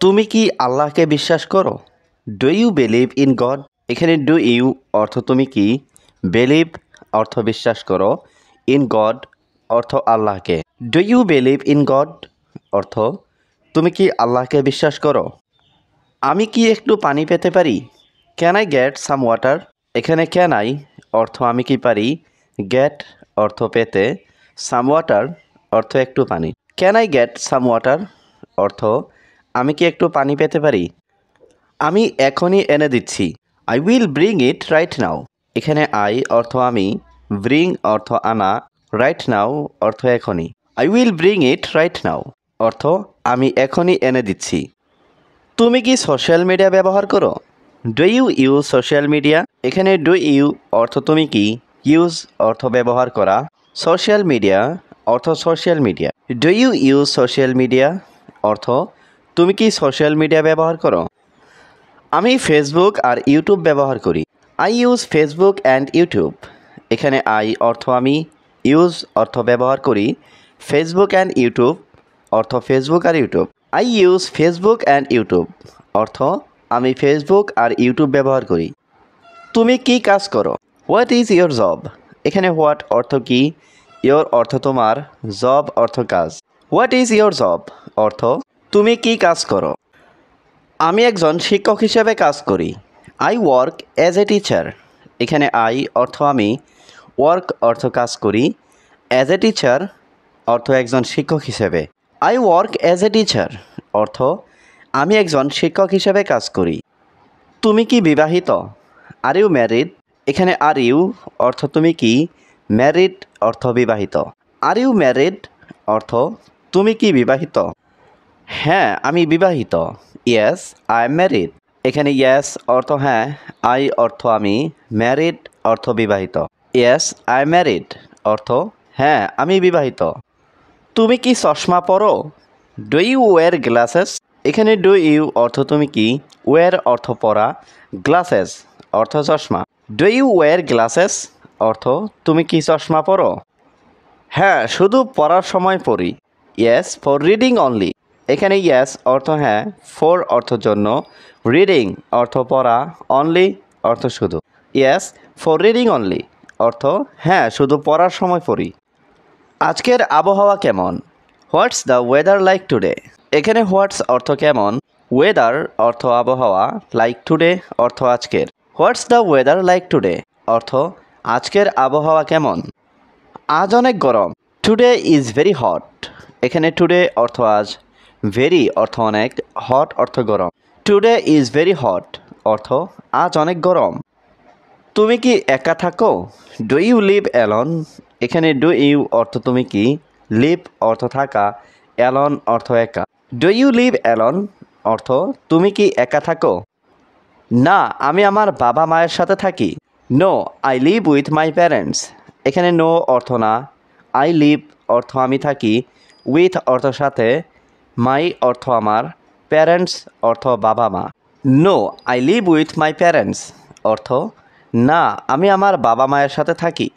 তুমি কি আল্লাহকে বিশ্বাস করো? Do you believe in God? এখানে ডু ইউ অর্থ তুমি কি, বিলিভ অর্থ বিশ্বাস করো, ইন গড অর্থ আল্লাহকে। Do you believe in God অর্থ তুমি কি আল্লাহকে বিশ্বাস করো? আমি কি একটু পানি পেতে পারি? Can I get some water? এখানে ক্যান আই অর্থ আমি কি পারি, গেট অর্থ পেতে, সাম ওয়াটার অর্থ একটু পানি। Can I get some water অর্থ আমি কি একটু পানি পেতে পারি? আমি এখনই এনে দিচ্ছি। I will bring it right now. এখানে আই অর্থ আমি, ব্রিং অর্থ আনা, রাইট নাও অর্থ এখনই। I will bring it right now অর্থ আমি এখনই এনে দিচ্ছি। তুমি কি সোশ্যাল মিডিয়া ব্যবহার করো? Do you use social media? এখানে ডু ইউ অর্থ তুমি কি, ইউজ অর্থ ব্যবহার করা, সোশ্যাল মিডিয়া অর্থ social media. Do you use social media অর্থ তুমি কি সোশ্যাল মিডিয়া ব্যবহার করো? আমি ফেসবুক আর ইউটিউব ব্যবহার করি। I use Facebook and YouTube. এখানে আই অর্থ আমি, ইউজ অর্থ ব্যবহার করি, ফেসবুক অ্যান্ড ইউটিউব অর্থ ফেসবুক আর YouTube. I use Facebook and YouTube অর্থ আমি ফেসবুক আর ইউটিউব ব্যবহার করি। তুমি কি কাজ করো? What is your job? এখানে হোয়াট অর্থ কি, ইয়োর অর্থ তোমার, জব অর্থ কাজ। হোয়াট ইজ ইয়োর জব অর্থ তুমি কি কাজ করো? আমি একজন শিক্ষক হিসেবে কাজ করি। I work as a teacher. এখানে আই অর্থ আমি, ওয়ার্ক অর্থ কাজ করি, অ্যাজ এ টিচার অর্থ একজন শিক্ষক হিসেবে। I work as a teacher অর্থ আমি একজন শিক্ষক হিসেবে কাজ করি। তুমি কি বিবাহিত? Are you married? এখানে আর ইউ অর্থ তুমি কি, ম্যারিড অর্থ বিবাহিত। আর ইউ ম্যারিড অর্থ তুমি কি বিবাহিত? হ্যাঁ আমি বিবাহিত। Yes I am married. এখানে ইয়েস অর্থ হ্যাঁ, আই অর্থ আমি, ম্যারিড অর্থ বিবাহিত। ইয়েস আই এম ম্যারিড অর্থ হ্যাঁ আমি বিবাহিত। তুমি কি চশমা পরো? Do you wear glasses? এখানে ডু ইউ অর্থ তুমি কি, ওয়্যার অর্থ পরা, গ্লাসেস অর্থ চশমা। ডু ইউ ওয়্যার গ্লাসেস অর্থ তুমি কি চশমা পরো? হ্যাঁ শুধু পড়ার সময় পড়ি। Yes for reading only. এখানে ইয়েস অর্থ হ্যাঁ, ফর অর্থ জন্য, রিডিং অর্থ পড়া, অনলি অর্থ শুধু। ইয়েস ফর রিডিং অনলি অর্থ হ্যাঁ শুধু পড়ার সময় পড়ি। আজকের আবহাওয়া কেমন? What's the weather like today? এখানে হোয়াটস অর্থ কেমন, ওয়েদার অর্থ আবহাওয়া, লাইক টুডে অর্থ আজকের। What's the weather like today অর্থ আজকের আবহাওয়া কেমন? আজ অনেক গরম। Today is very hot. এখানে টুডে অর্থ আজ, ভেরি অর্থ অনেক, হট অর্থ গরম। টুডে ইজ ভেরি হট অর্থ আজ অনেক গরম। তুমি কি একা থাকো? Do you live alone? এখানে ডু ইউ অর্থ তুমি কি, লিভ অর্থ থাকা, অ্যালন অর্থ একা। ডু ইউ লিভ অ্যালন অর্থ তুমি কি একা থাকো? না আমি আমার বাবা মায়ের সাথে থাকি। No I live with my parents. এখানে নো অর্থ না, আই লিভ অর্থ আমি থাকি, উইথ অর্থ সাথে, মাই অর্থ আমার, প্যারেন্টস অর্থ বাবা মা। No I live with my parents অর্থ না আমি আমার বাবা মায়ের সাথে থাকি।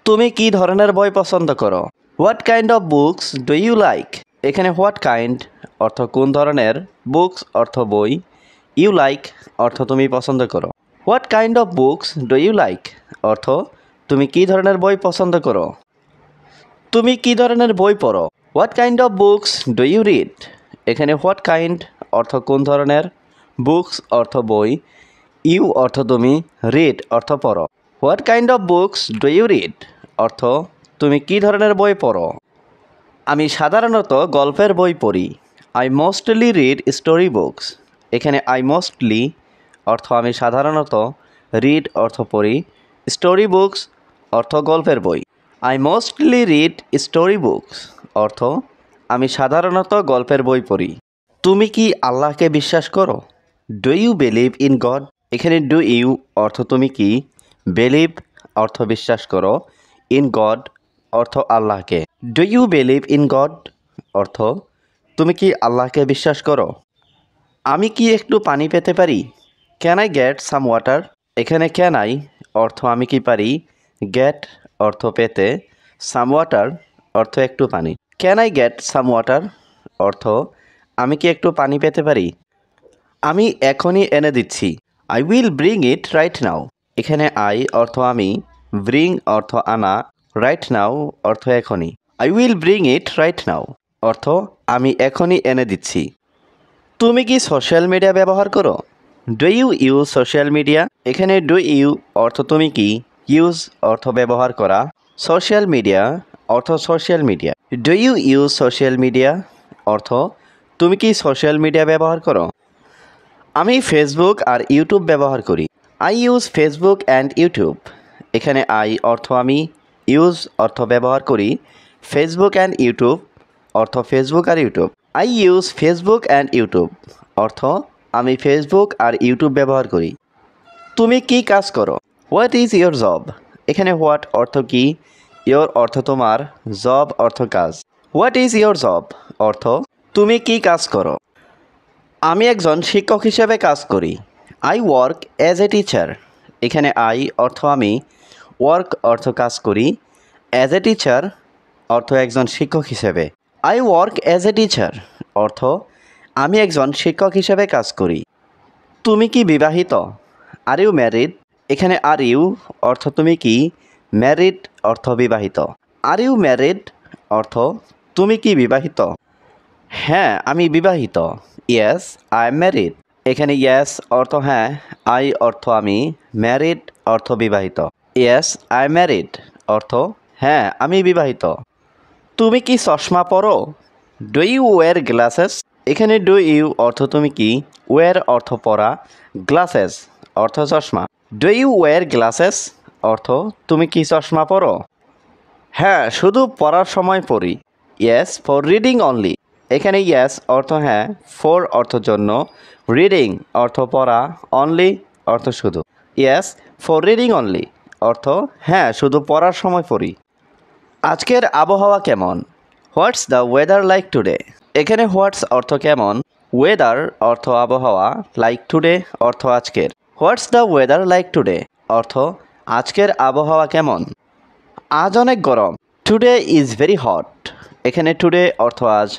তুমি কি ধরনের বই পছন্দ করো? What kind of books do you like? এখানে হোয়াট কাইন্ড অর্থ কোন ধরনের, বুকস অর্থ বই, ইউ লাইক অর্থ তুমি পছন্দ করো। What kind of books do you like অর্থ তুমি কি ধরনের বই পছন্দ করো? তুমি কি ধরনের বই পড়ো? What kind of books do you read? এখানে হোয়াট কাইন্ড অর্থ কোন ধরনের, বুকস অর্থ বই, ইউ অর্থ তুমি, রিড অর্থ পড়ো। What kind of books do you read অর্থ তুমি কি ধরনের বই পড়ো? আমি সাধারণত গল্পের বই পড়ি। I mostly read story books. এখানে আই মোস্টলি অর্থ আমি সাধারণত, রিড অর্থ পড়ি, স্টোরি বুকস অর্থ গল্পের বই। I mostly read story books অর্থ আমি সাধারণত গল্পের বই পড়ি। তুমি কি আল্লাহকে বিশ্বাস করো? Do you believe in God? এখানে ডু ইউ অর্থ তুমি কি, বিলিভ অর্থ বিশ্বাস করো, ইন গড অর্থ আল্লাহকে। Do you believe in God অর্থ তুমি কি আল্লাহকে বিশ্বাস করো? আমি কি একটু পানি পেতে পারি? Can I get some water? এখানে ক্যান আই অর্থ আমি কি পারি, গেট অর্থ পেতে, সাম ওয়াটার অর্থ একটু পানি। Can I get some water অর্থ আমি কি একটু পানি পেতে পারি? আমি এখনই এনে দিচ্ছি। I will bring it right now. এখানে আই অর্থ আমি, ব্রিং অর্থ আনা, রাইট নাও অর্থ এখনই। I will bring it right now অর্থ আমি এখনই এনে দিচ্ছি। তুমি কি সোশ্যাল মিডিয়া ব্যবহার করো? Do you use social media? এখানে ডু ইউ অর্থ তুমি কি, ইউজ অর্থ ব্যবহার করা, সোশ্যাল মিডিয়া অর্থ social media. Do you use social media অর্থ তুমি কি সোশ্যাল মিডিয়া ব্যবহার করো? আমি ফেসবুক আর ইউটিউব ব্যবহার করি। I use Facebook and YouTube. এখানে আই অর্থ আমি, ইউজ অর্থ ব্যবহার করি, ফেসবুক অ্যান্ড ইউটিউব অর্থ ফেসবুক আর YouTube. I use Facebook and YouTube অর্থ আমি ফেসবুক আর ইউটিউব ব্যবহার করি। তুমি কি কাজ করো? What is your job? এখানে হোয়াট অর্থ কি, ইয়োর অর্থ তোমার, জব অর্থ কাজ। হোয়াট ইজ ইয়োর জব অর্থ তুমি কি কাজ করো? আমি একজন শিক্ষক হিসেবে কাজ করি। I work as a teacher. এখানে আই অর্থ আমি, ওয়ার্ক অর্থ কাজ করি, অ্যাজ এ টিচার অর্থ একজন শিক্ষক হিসেবে। I work as a teacher অর্থ আমি একজন শিক্ষক হিসেবে কাজ করি। তুমি কি বিবাহিত? Are you married? এখানে আর ইউ অর্থ তুমি কি, ম্যারিড অর্থ বিবাহিত। আর ইউ ম্যারিড অর্থ তুমি কি বিবাহিত? হ্যাঁ, আমি বিবাহিত। Yes I am married. এখানে ইয়েস অর্থ হ্যাঁ, আই অর্থ আমি, ম্যারিড অর্থ বিবাহিত। ইয়েস আই এম ম্যারিড অর্থ হ্যাঁ, আমি বিবাহিত। তুমি কি চশমা পরো? Do you wear glasses? এখানে ডু ইউ অর্থ তুমি কি, ওয়্যার অর্থ পরা, গ্লাসেস অর্থ চশমা। ডু ইউ ওয়্যার গ্লাসেস অর্থ তুমি কি চশমা পরো? হ্যাঁ, শুধু পড়ার সময় পড়ি। Yes for reading only. এখানে ইয়েস অর্থ হ্যাঁ, ফর অর্থ জন্য, রিডিং অর্থ পড়া, অনলি অর্থ শুধু। ইয়েস ফর রিডিং অনলি অর্থ হ্যাঁ, শুধু পড়ার সময় পড়ি। আজকের আবহাওয়া কেমন? What's the weather like today? এখানে হোয়াটস অর্থ কেমন, ওয়েদার অর্থ আবহাওয়া, লাইক টুডে অর্থ আজকের। What's the weather like today অর্থ আজকের আবহাওয়া কেমন? আজ অনেক গরম। Today is very hot. এখানে টুডে অর্থ আজ,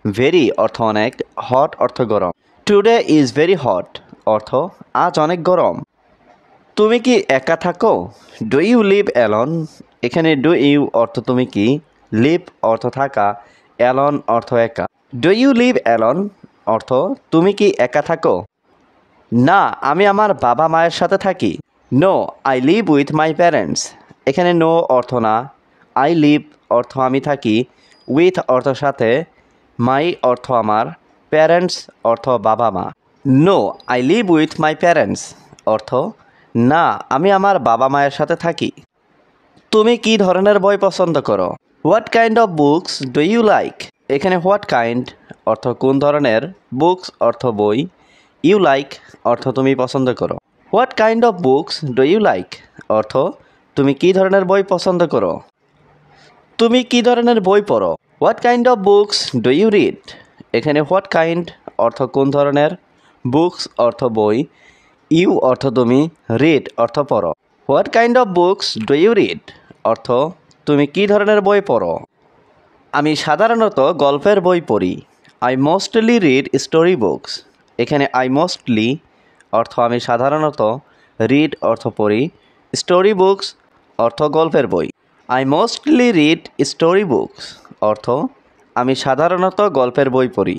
ভেরি অর্থ অনেক, হট অর্থ গরম। টুডে ইজ ভেরি হট অর্থ আজ অনেক গরম। তুমি কি একা থাকো? Do you live alone? এখানে ডু ইউ অর্থ তুমি কি, লিভ অর্থ থাকা, অ্যালন অর্থ একা। ডু ইউ লিভ অ্যালন অর্থ তুমি কি একা থাকো? না, আমি আমার বাবা মায়ের সাথে থাকি। No I live with my parents. এখানে নো অর্থ না, আই লিভ অর্থ আমি থাকি, উইথ অর্থ সাথে, মাই অর্থ আমার, প্যারেন্টস অর্থ বাবা মা। No I live with my parents অর্থ না, আমি আমার বাবা মায়ের সাথে থাকি। তুমি কি ধরনের বই পছন্দ করো? What kind of books do you like? এখানে হোয়াট কাইন্ড অর্থ কোন ধরনের, বুকস অর্থ বই, ইউ লাইক অর্থ তুমি পছন্দ করো। What kind of books do you like অর্থ তুমি কী ধরনের বই পছন্দ করো। তুমি কী ধরনের বই পড়ো? What kind of books do you read? এখানে হোয়াট কাইন্ড অর্থ কোন ধরনের, বুকস অর্থ বই, ইউ অর্থ তুমি, রিড অর্থ পড়ো। What kind of books do you read অর্থ তুমি কী ধরনের বই পড়ো। আমি সাধারণত গল্পের বই পড়ি। I mostly read story books. এখানে আই মোস্টলি অর্থ আমি সাধারণত, রিড অর্থ পড়ি, স্টোরি বুকস অর্থ গল্পের বই। I mostly read story books অর্থ আমি সাধারণত গল্পের বই পড়ি।